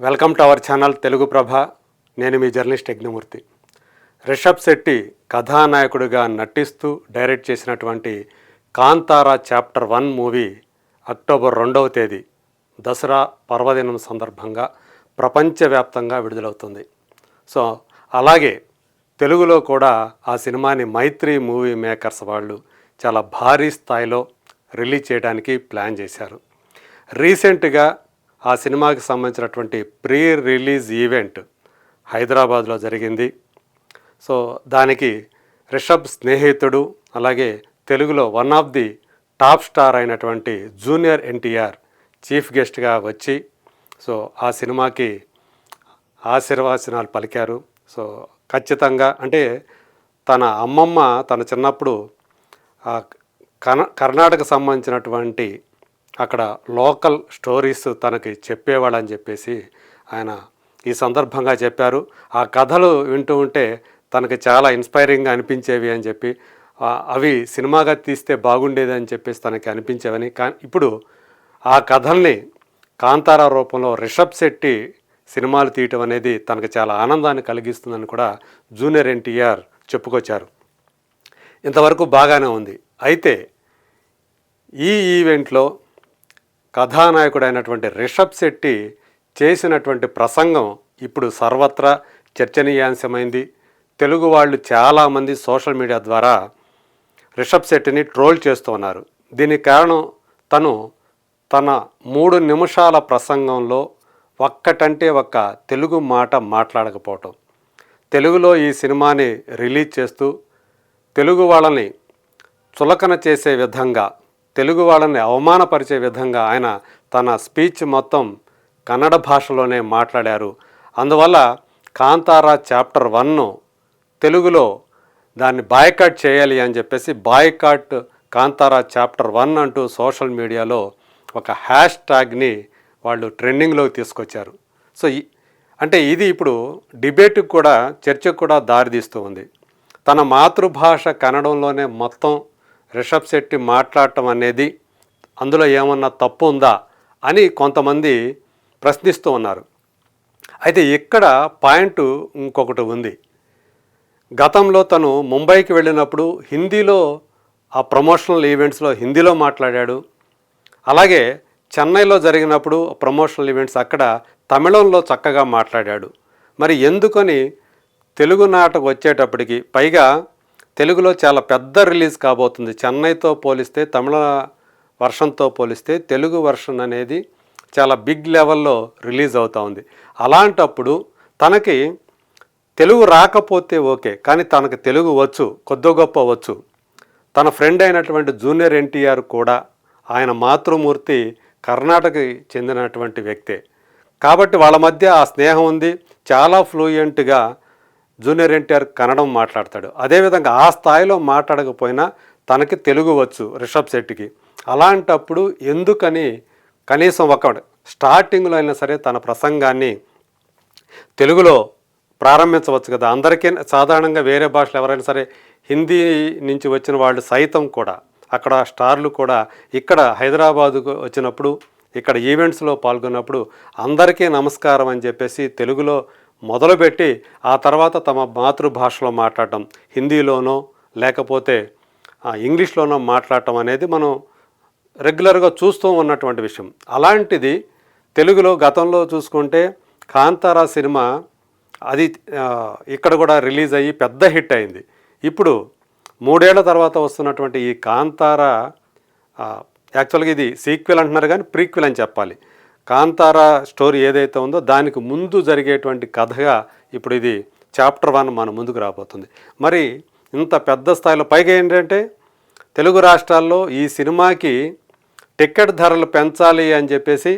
Welcome to our channel Telugu Prabha. నేను మీ journalist Yagnamurthy. Rishab Shetty కథానాయకుడిగా నటిస్తూ డైరెక్ట్ చేసినటువంటి కాంతారా చాప్టర్ 1 మూవీ అక్టోబర్ 2వ తేదీ దసరా పర్వదినం సందర్భంగా ప్రపంచవ్యాప్తంగా విడుదలవుతుంది. సో అలాగే తెలుగులో కూడా ఆ సినిమాని మైత్రి మూవీ మేకర్స్ వాళ్ళు చాలా భారీ స్థాయిలో రిలీజ్ చేయడానికి ప్లాన్ చేశారు. రీసెంట్గా ఆ సినిమాకి సంబంధించినటువంటి ప్రీ రిలీజ్ ఈవెంట్ హైదరాబాద్లో జరిగింది. సో దానికి రిషబ్ స్నేహితుడు, అలాగే తెలుగులో one of the top star అయినటువంటి జూనియర్ ఎన్టీఆర్ చీఫ్ గెస్ట్గా వచ్చి సో ఆ సినిమాకి ఆశీర్వచనాలు పలికారు. సో ఖచ్చితంగా అంటే తన అమ్మమ్మ తన చిన్నప్పుడు కర్ణాటక సంబంధించినటువంటి అక్కడ లోకల్ స్టోరీస్ తనకి చెప్పేవాళ్ళని చెప్పేసి ఆయన ఈ సందర్భంగా చెప్పారు. ఆ కథలు వింటూ ఉంటే తనకి చాలా ఇన్స్పైరింగ్గా అనిపించేవి అని చెప్పి, అవి సినిమాగా తీస్తే బాగుండేది అని చెప్పేసి తనకి అనిపించేవని. ఇప్పుడు ఆ కథల్ని కాంతారా రూపంలో రిషబ్ శెట్టి సినిమాలు తీయటం అనేది తనకు చాలా ఆనందాన్ని కలిగిస్తుందని కూడా జూనియర్ ఎన్టీఆర్ చెప్పుకొచ్చారు. ఇంతవరకు బాగానే ఉంది. అయితే ఈ ఈవెంట్లో కథానాయకుడైనటువంటి రిషబ్ శెట్టి చేసినటువంటి ప్రసంగం ఇప్పుడు సర్వత్రా చర్చనీయాంశమైంది. తెలుగు వాళ్ళు చాలామంది సోషల్ మీడియా ద్వారా రిషబ్ శెట్టిని ట్రోల్ చేస్తూ ఉన్నారు. దీనికి కారణం తన 3 నిమిషాల ప్రసంగంలో ఒక్కటంటే ఒక్క తెలుగు మాట మాట్లాడకపోవటం. తెలుగులో ఈ సినిమాని రిలీజ్ చేస్తూ తెలుగు వాళ్ళని చులకన చేసే విధంగా, తెలుగు వాళ్ళని అవమానపరిచే విధంగా ఆయన తన స్పీచ్ మొత్తం కన్నడ భాషలోనే మాట్లాడారు. అందువల్ల కాంతారా చాప్టర్ 1 తెలుగులో దాన్ని బాయ్కాట్ చేయాలి అని చెప్పేసి బాయ్కాట్ కాంతారా చాప్టర్ 1 అంటూ సోషల్ మీడియాలో ఒక హ్యాష్ ట్యాగ్ని వాళ్ళు ట్రెండింగ్లోకి తీసుకొచ్చారు. సో అంటే ఇది ఇప్పుడు డిబేట్కి కూడా, చర్చకు కూడా దారితీస్తూ ఉంది. తన మాతృభాష కన్నడంలోనే మొత్తం రిషబ్ శెట్టి మాట్లాడటం అనేది అందులో ఏమన్నా తప్పు ఉందా అని కొంతమంది ప్రశ్నిస్తూ ఉన్నారు. అయితే ఇక్కడ పాయింట్ ఇంకొకటి ఉంది. గతంలో తను ముంబైకి వెళ్ళినప్పుడు హిందీలో ఆ ప్రమోషనల్ ఈవెంట్స్లో హిందీలో మాట్లాడాడు. అలాగే చెన్నైలో జరిగినప్పుడు ప్రమోషనల్ ఈవెంట్స్ అక్కడ తమిళంలో చక్కగా మాట్లాడాడు. మరి ఎందుకని తెలుగు నాటకు వచ్చేటప్పటికి, పైగా తెలుగులో చాలా పెద్ద రిలీజ్ కాబోతుంది. చెన్నైతో పోలిస్తే, తమిళ వర్షన్తో పోలిస్తే తెలుగు వర్షన్ అనేది చాలా బిగ్ లెవెల్లో రిలీజ్ అవుతూ ఉంది. అలాంటప్పుడు తనకి తెలుగు రాకపోతే ఓకే, కానీ తనకు తెలుగు వచ్చు, కొద్ది గొప్ప వచ్చు. తన ఫ్రెండ్ అయినటువంటి జూనియర్ ఎన్టీఆర్ కూడా ఆయన మాతృమూర్తి కర్ణాటకకి చెందినటువంటి వ్యక్తే కాబట్టి వాళ్ళ మధ్య ఆ స్నేహం ఉంది. చాలా ఫ్లూయెంట్గా జూనియర్ ఎన్టీఆర్ కన్నడం మాట్లాడతాడు. అదేవిధంగా ఆ స్థాయిలో మాట్లాడకపోయినా తనకి తెలుగు వచ్చు రిషబ్ శెట్టికి. అలాంటప్పుడు ఎందుకని కనీసం ఒక స్టార్టింగ్లో అయినా సరే తన ప్రసంగాన్ని తెలుగులో ప్రారంభించవచ్చు కదా. అందరికీ సాధారణంగా వేరే భాషలు ఎవరైనా సరే, హిందీ నుంచి వచ్చిన వాళ్ళు సైతం కూడా, అక్కడ స్టార్లు కూడా ఇక్కడ హైదరాబాదుకు వచ్చినప్పుడు, ఇక్కడ ఈవెంట్స్లో పాల్గొన్నప్పుడు అందరికీ నమస్కారం అని చెప్పేసి తెలుగులో మొదలుపెట్టి ఆ తర్వాత తమ మాతృభాషలో మాట్లాడటం, హిందీలోనో లేకపోతే ఇంగ్లీష్లోనో మాట్లాడటం అనేది మనం రెగ్యులర్గా చూస్తూ ఉన్నటువంటి విషయం. అలాంటిది తెలుగులో గతంలో చూసుకుంటే కాంతారా సినిమా అది ఇక్కడ కూడా రిలీజ్ అయ్యి పెద్ద హిట్ అయింది. ఇప్పుడు 3 ఏళ్ల తర్వాత వస్తున్నటువంటి ఈ కాంతారా, యాక్చువల్గా ఇది సీక్వెల్ అంటున్నారు కానీ ప్రీక్వెల్ అని చెప్పాలి. కాంతారా స్టోరీ ఏదైతే ఉందో దానికి ముందు జరిగేటువంటి కథగా ఇప్పుడు ఇది చాప్టర్ 1 మన ముందుకు రాబోతుంది. మరి ఇంత పెద్ద స్థాయిలో, పైగా ఏంటంటే తెలుగు రాష్ట్రాల్లో ఈ సినిమాకి టికెట్ ధరలు పెంచాలి అని చెప్పేసి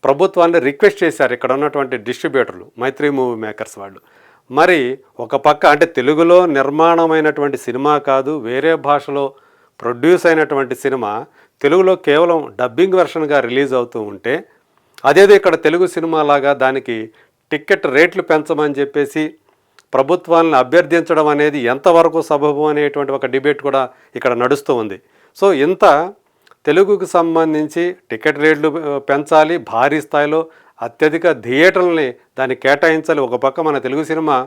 ప్రభుత్వాన్ని రిక్వెస్ట్ చేశారు ఇక్కడ ఉన్నటువంటి డిస్ట్రిబ్యూటర్లు, మైత్రి మూవీ మేకర్స్ వాళ్ళు. మరి ఒక పక్క అంటే తెలుగులో నిర్మాణమైనటువంటి సినిమా కాదు, వేరే భాషలో ప్రొడ్యూస్ అయినటువంటి సినిమా తెలుగులో కేవలం డబ్బింగ్ వెర్షన్గా రిలీజ్ అవుతూ ఉంటే, అదేదో ఇక్కడ తెలుగు సినిమా లాగా దానికి టికెట్ రేట్లు పెంచమని చెప్పేసి ప్రభుత్వాలను అభ్యర్థించడం అనేది ఎంతవరకు సబబు అనేటువంటి ఒక డిబేట్ కూడా ఇక్కడ నడుస్తూ ఉంది. సో ఇంత తెలుగుకు సంబంధించి టికెట్ రేట్లు పెంచాలి భారీ స్థాయిలో, అత్యధిక థియేటర్లని దానికి కేటాయించాలి. ఒక పక్క మన తెలుగు సినిమా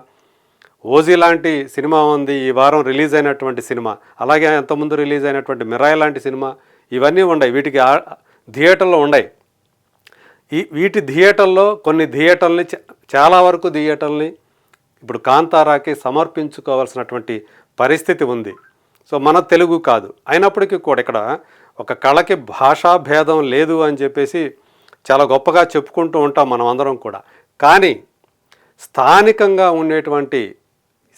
ఓజీ లాంటి సినిమా ఉంది, ఈ వారం రిలీజ్ అయినటువంటి సినిమా, అలాగే అంతకుముందు రిలీజ్ అయినటువంటి మిరాయి లాంటి సినిమా, ఇవన్నీ ఉన్నాయి, వీటికి థియేటర్లో ఉన్నాయి. వీటి థియేటర్లో కొన్ని థియేటర్ని చాలా వరకు థియేటర్ని ఇప్పుడు కాంతారాకి సమర్పించుకోవాల్సినటువంటి పరిస్థితి ఉంది. సో మన తెలుగు కాదు అయినప్పటికీ కూడా ఇక్కడ ఒక కళకి భాషా భేదం లేదు అని చెప్పేసి చాలా గొప్పగా చెప్పుకుంటూ ఉంటాం మనం అందరం కూడా. కానీ స్థానికంగా ఉండేటువంటి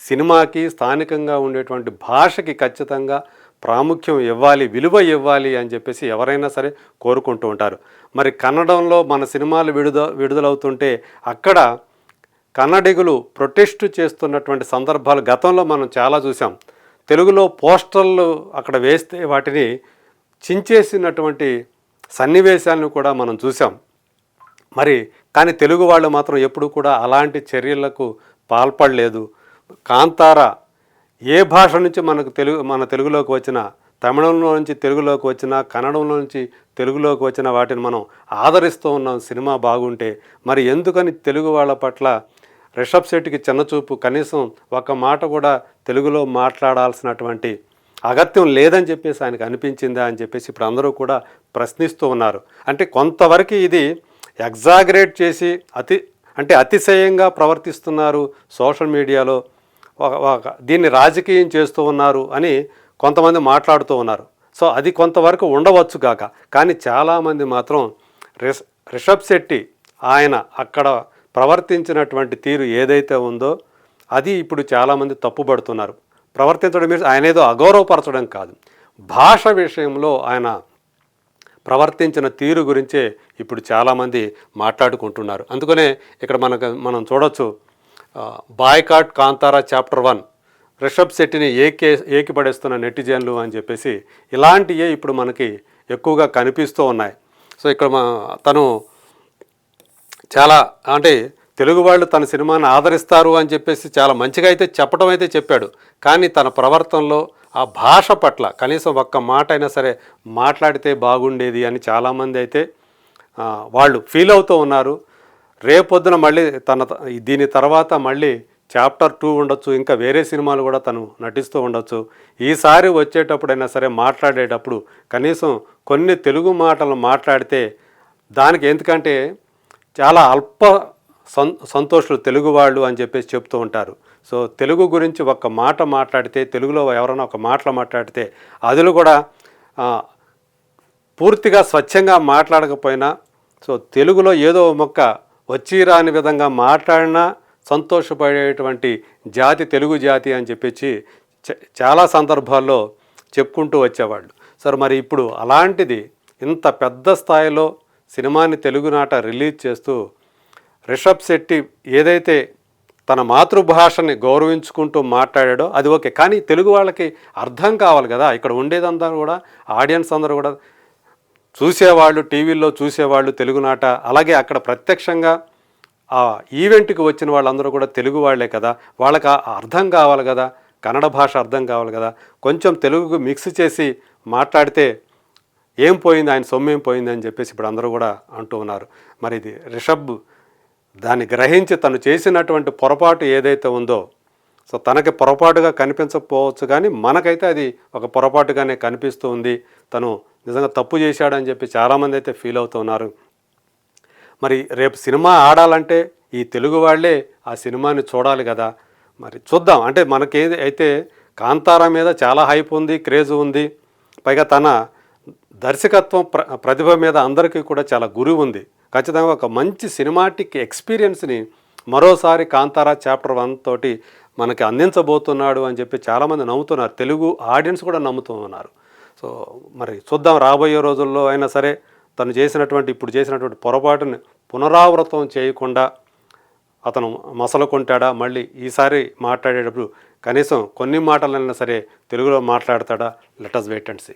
సినిమాకి, స్థానికంగా ఉండేటువంటి భాషకి ఖచ్చితంగా ప్రాముఖ్యం ఇవ్వాలి, విలువ ఇవ్వాలి అని చెప్పేసి ఎవరైనా సరే కోరుకుంటూ ఉంటారు. మరి కన్నడంలో మన సినిమాలు విడుదలవుతుంటే అక్కడ కన్నడిగులు ప్రొటెస్ట్ చేస్తున్నటువంటి సందర్భాలు గతంలో మనం చాలా చూసాం. తెలుగులో పోస్టర్లు అక్కడ వేస్తే వాటిని చించేసినటువంటి సన్నివేశాలను కూడా మనం చూసాం. మరి కానీ తెలుగు వాళ్ళు మాత్రం ఎప్పుడు కూడా అలాంటి చర్యలకు పాల్పడలేదు. కాంతార ఏ భాష నుంచి మన తెలుగులోకి వచ్చిన, తమిళంలో నుంచి తెలుగులోకి వచ్చిన, కన్నడంలో నుంచి తెలుగులోకి వచ్చిన వాటిని మనం ఆదరిస్తూ ఉన్నాం సినిమా బాగుంటే. మరి ఎందుకని తెలుగు వాళ్ళ పట్ల రిషబ్ శెట్టికి చిన్నచూపు, కనీసం ఒక మాట కూడా తెలుగులో మాట్లాడాల్సినటువంటి అగత్యం లేదని చెప్పేసి ఆయనకు అనిపించిందా అని చెప్పేసి ఇప్పుడు అందరూ కూడా ప్రశ్నిస్తూ ఉన్నారు. అంటే కొంతవరకు ఇది ఎగ్జాగరేట్ చేసి అతిశయంగా ప్రవర్తిస్తున్నారు సోషల్ మీడియాలో, దీన్ని రాజకీయం చేస్తూ ఉన్నారు అని కొంతమంది మాట్లాడుతూ ఉన్నారు. సో అది కొంతవరకు ఉండవచ్చు కాక, కానీ చాలామంది మాత్రం రిషబ్ శెట్టి ఆయన అక్కడ ప్రవర్తించినటువంటి తీరు ఏదైతే ఉందో అది ఇప్పుడు చాలామంది తప్పుపడుతున్నారు. ప్రవర్తించడం మీన్స్ ఆయన ఏదో అగౌరవపరచడం కాదు, భాష విషయంలో ఆయన ప్రవర్తించిన తీరు గురించే ఇప్పుడు చాలామంది మాట్లాడుకుంటున్నారు. అందుకనే ఇక్కడ మనం చూడొచ్చు, బాయ్కాట్ కాంతారా చాప్టర్ 1, రిషబ్ శెట్టిని ఏకిపడేస్తున్న నెటిజన్లు అని చెప్పేసి ఇలాంటివే ఇప్పుడు మనకి ఎక్కువగా కనిపిస్తూ ఉన్నాయి. సో ఇక్కడ తను చాలా తెలుగు వాళ్ళు తన సినిమాని ఆదరిస్తారు అని చెప్పేసి చాలా మంచిగా అయితే చెప్పడం అయితే చెప్పాడు. కానీ తన ప్రవర్తనలో ఆ భాష పట్ల కనీసం ఒక్క మాట అయినా సరే మాట్లాడితే బాగుండేది అని చాలామంది అయితే వాళ్ళు ఫీల్ అవుతూ ఉన్నారు. రేపొద్దున మళ్ళీ దీని తర్వాత మళ్ళీ చాప్టర్ 2 ఉండొచ్చు, ఇంకా వేరే సినిమాలు కూడా తను నటిస్తూ ఉండొచ్చు. ఈసారి వచ్చేటప్పుడైనా సరే మాట్లాడేటప్పుడు కనీసం కొన్ని తెలుగు మాటలు మాట్లాడితే దానికి, ఎందుకంటే చాలా సంతోషులు తెలుగు వాళ్ళు అని చెప్పేసి చెప్తూ ఉంటారు. సో తెలుగు గురించి ఒక్క మాట మాట్లాడితే, తెలుగులో ఎవరైనా ఒక మాటలు మాట్లాడితే అదిలో కూడా పూర్తిగా స్వచ్ఛంగా మాట్లాడకపోయినా, సో తెలుగులో ఏదో మొక్క వచ్చి రాని విధంగా మాట్లాడినా సంతోషపడేటువంటి జాతి తెలుగు జాతి అని చెప్పేసి చాలా సందర్భాల్లో చెప్పుకుంటూ వచ్చేవాళ్ళు. సరే మరి ఇప్పుడు అలాంటిది ఇంత పెద్ద స్థాయిలో సినిమాని తెలుగునాట రిలీజ్ చేస్తూ రిషబ్ శెట్టి ఏదైతే తన మాతృభాషని గౌరవించుకుంటూ మాట్లాడాడో అది ఓకే, కానీ తెలుగు వాళ్ళకి అర్థం కావాలి కదా. ఇక్కడ ఉండేదంతా కూడా ఆడియన్స్ అందరూ కూడా చూసేవాళ్ళు, టీవీల్లో చూసేవాళ్ళు తెలుగునాట, అలాగే అక్కడ ప్రత్యక్షంగా ఆ ఈవెంట్కి వచ్చిన వాళ్ళందరూ కూడా తెలుగు వాళ్ళే కదా, వాళ్ళకి అర్థం కావాలి కదా, కన్నడ భాష అర్థం కావాలి కదా. కొంచెం తెలుగుకు మిక్స్ చేసి మాట్లాడితే ఏం పోయింది, ఆయన సొమ్మేం పోయింది అని చెప్పేసి ఇప్పుడు అందరూ కూడా అంటూ ఉన్నారు. మరి ఇది రిషబ్ దాన్ని గ్రహించి తను చేసినటువంటి పొరపాటు ఏదైతే ఉందో, సో తనకి పొరపాటుగా కనిపించకపోవచ్చు కానీ మనకైతే అది ఒక పొరపాటుగానే కనిపిస్తూ ఉంది. తను నిజంగా తప్పు చేశాడని చెప్పి చాలామంది అయితే ఫీల్ అవుతూ ఉన్నారు. మరి రేపు సినిమా ఆడాలంటే ఈ తెలుగు వాళ్ళే ఆ సినిమాని చూడాలి కదా. మరి చూద్దాం. మనకేది అయితే కాంతారా మీద చాలా హైప్ ఉంది, క్రేజ్ ఉంది, పైగా తన దర్శకత్వం ప్రతిభ మీద అందరికీ కూడా చాలా గురి ఉంది. ఖచ్చితంగా ఒక మంచి సినిమాటిక్ ఎక్స్పీరియన్స్ని మరోసారి కాంతారా చాప్టర్ 1 తోటి మనకి అందించబోతున్నాడు అని చెప్పి చాలామంది నమ్ముతున్నారు, తెలుగు ఆడియన్స్ కూడా నమ్ముతూ ఉన్నారు. సో మరి చూద్దాం, రాబోయే రోజుల్లో అయినా సరే తను ఇప్పుడు చేసినటువంటి పొరపాటుని పునరావృతం చేయకుండా అతను మసలుకుంటాడా, మళ్ళీ ఈసారి మాట్లాడేటప్పుడు కనీసం కొన్ని మాటలైనా సరే తెలుగులో మాట్లాడతాడా? Let us wait and see.